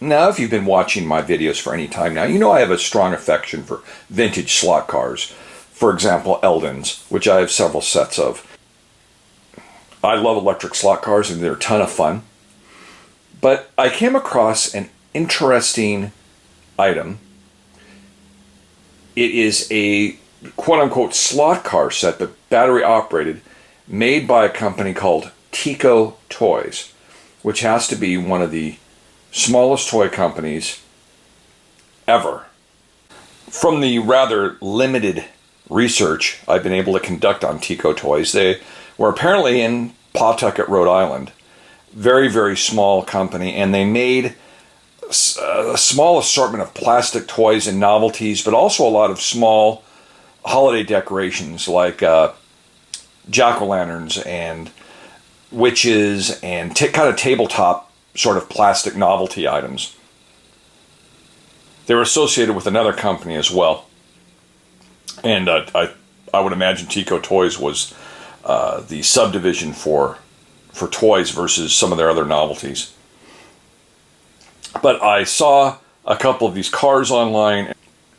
Now, if you've been watching my videos for any time now, you know I have a strong affection for vintage slot cars. For example, Eldon's, which I have several sets of. I love electric slot cars and they're a ton of fun. But I came across an interesting item. It is a quote-unquote slot car set, but battery operated, made by a company called Tico Toys, which has to be one of the smallest toy companies ever. From the rather limited research I've been able to conduct on Tico Toys, they were apparently in Pawtucket, Rhode Island. Very, very small company, and they made a small assortment of plastic toys and novelties, but also a lot of small holiday decorations like jack-o'-lanterns and witches and kind of tabletop sort of plastic novelty items. They were associated with another company as well. And I would imagine Tico Toys was the subdivision for toys versus some of their other novelties. But I saw a couple of these cars online,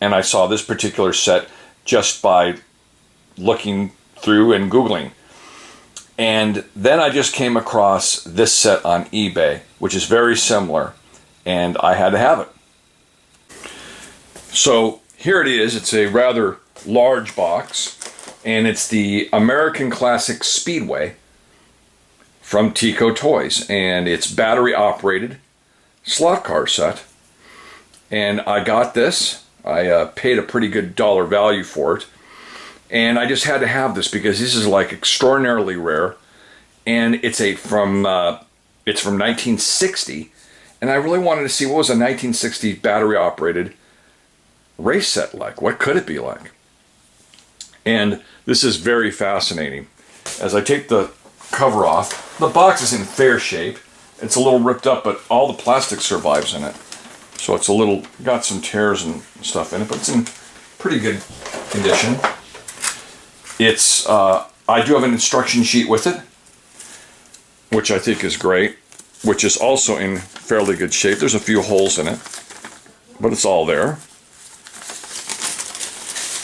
and I saw this particular set just by looking through and Googling. And then I just came across this set on eBay, which is very similar, and I had to have it. So here it is. It's a rather large box, and it's the American Classic Speedway from Tico Toys, and it's battery operated slot car set. And I got this. I paid a pretty good dollar value for it. And I just had to have this because this is like extraordinarily rare, and it's from 1960, and I really wanted to see what was a 1960 battery operated race set like. What could it be like? And this is very fascinating. As I take the cover off, the box is in fair shape. It's a little ripped up, but all the plastic survives in it. So it's got some tears and stuff in it, but it's in pretty good condition. I do have an instruction sheet with it, which I think is great, which is also in fairly good shape. There's a few holes in it, but it's all there.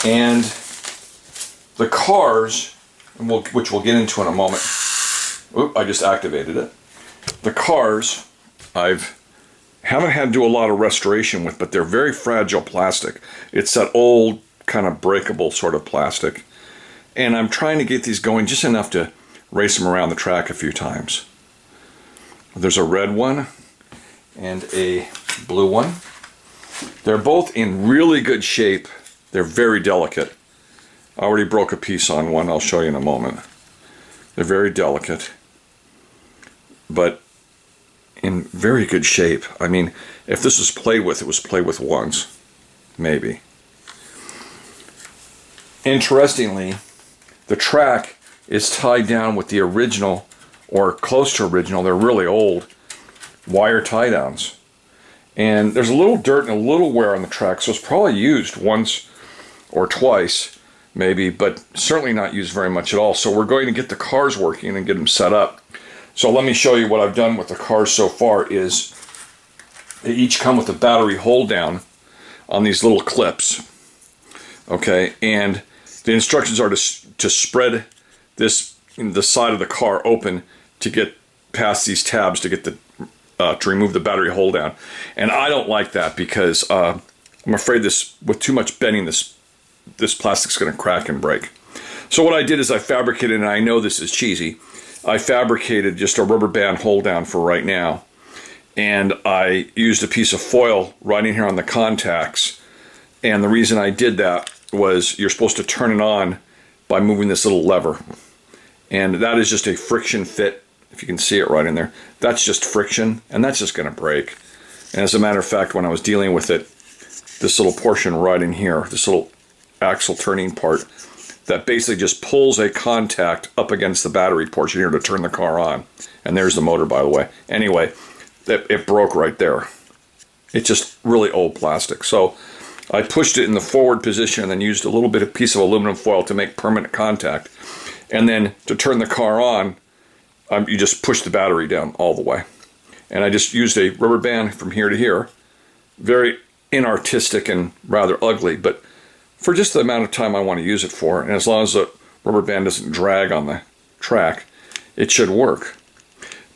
And the cars, which we'll get into in a moment. Oop, I just activated it. The cars, haven't had to do a lot of restoration with, but they're very fragile plastic. It's that old kind of breakable sort of plastic. And I'm trying to get these going just enough to race them around the track a few times. There's a red one and a blue one. They're both in really good shape. They're very delicate. I already broke a piece on one. I'll show you in a moment. They're very delicate, but in very good shape. I mean, if this was played with, it was played with once, maybe. Interestingly, the track is tied down with the original, or close to original, they're really old, wire tie downs. And there's a little dirt and a little wear on the track, so it's probably used once or twice, maybe, but certainly not used very much at all. So we're going to get the cars working and get them set up. So let me show you what I've done with the cars so far. Is they each come with a battery hold down on these little clips. Okay, and the instructions are to spread the side of the car open to get past these tabs to get to remove the battery hold down. And I don't like that because I'm afraid with too much bending, this plastic's going to crack and break. So what I did is I fabricated, and I know this is cheesy, I fabricated just a rubber band hold down for right now, and I used a piece of foil right in here on the contacts. And the reason I did that was you're supposed to turn it on by moving this little lever, and that is just a friction fit. If you can see it right in there, that's just friction, and that's just going to break. And as a matter of fact, when I was dealing with it, this little portion right in here, this little axle turning part, that basically just pulls a contact up against the battery portion here to turn the car on. And there's the motor, by the way. Anyway, it broke right there. It's just really old plastic. So I pushed it in the forward position and then used a little bit of piece of aluminum foil to make permanent contact. And then to turn the car on, you just push the battery down all the way. And I just used a rubber band from here to here. Very inartistic and rather ugly, but for just the amount of time I want to use it for, and as long as the rubber band doesn't drag on the track, it should work.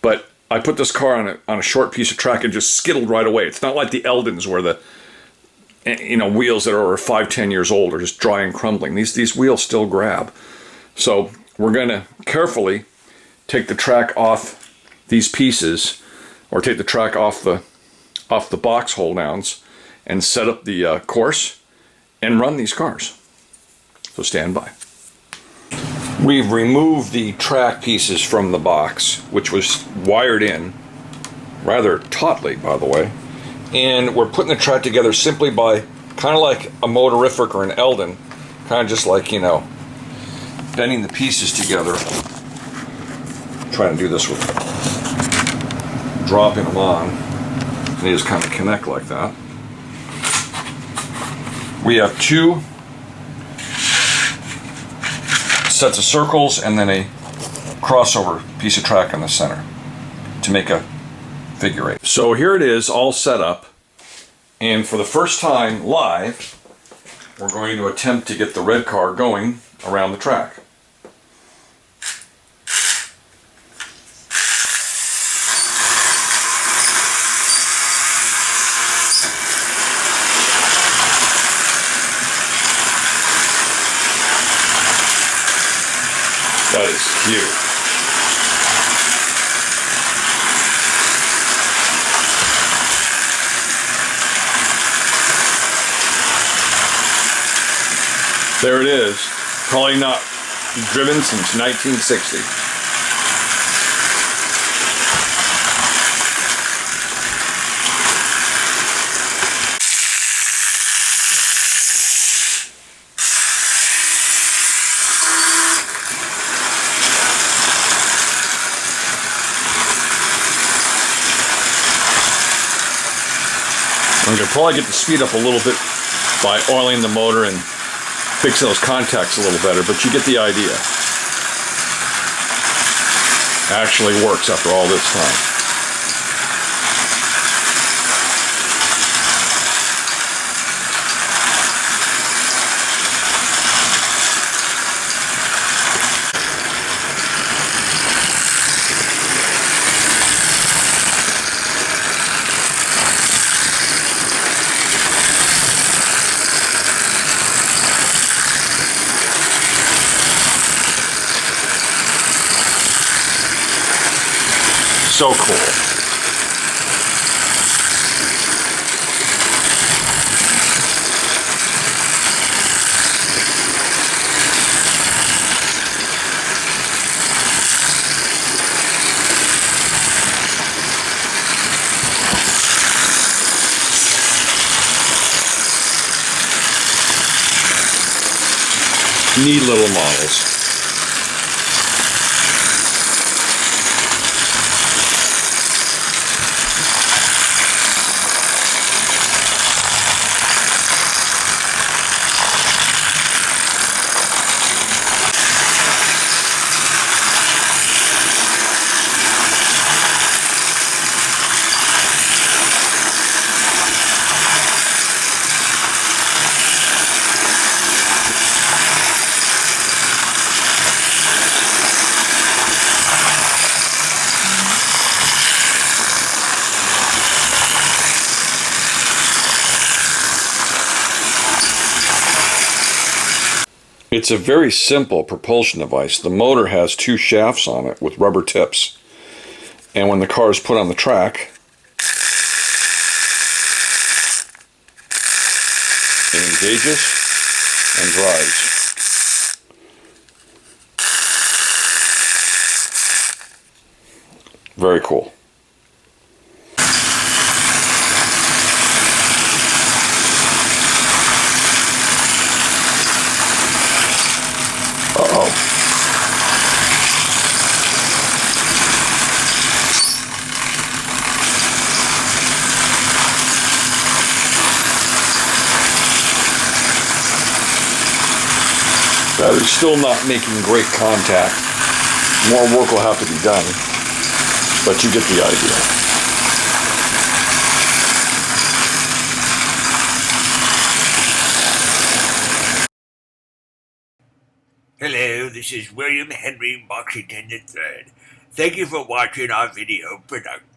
But I put this car on a short piece of track and just skittled right away. It's not like the Eldons where the wheels that are 5-10 years old are just dry and crumbling. These wheels still grab. So we're going to carefully take the track off these pieces, or take the track off the box hold downs, and set up the course and run these cars. So stand by. We've removed the track pieces from the box, which was wired in rather tautly, by the way, and we're putting the track together simply by kind of like a motorific or an Eldon, kind of just like, bending the pieces together. Trying to do this with dropping them on, and they just kind of connect like that. We have two sets of circles and then a crossover piece of track in the center to make a figure eight. So here it is, all set up, and for the first time live, we're going to attempt to get the red car going around the track. That is cute. There it is. Probably not driven since 1960. I'm going to probably get the speed up a little bit by oiling the motor and fixing those contacts a little better, but you get the idea. Actually works after all this time. So cool. Neat little models. It's a very simple propulsion device. The motor has two shafts on it with rubber tips. And when the car is put on the track, it engages and drives. Very cool. Uh-oh. That is still not making great contact. More work will have to be done, but you get the idea. Hello, this is William Henry Washington III. Thank you for watching our video production.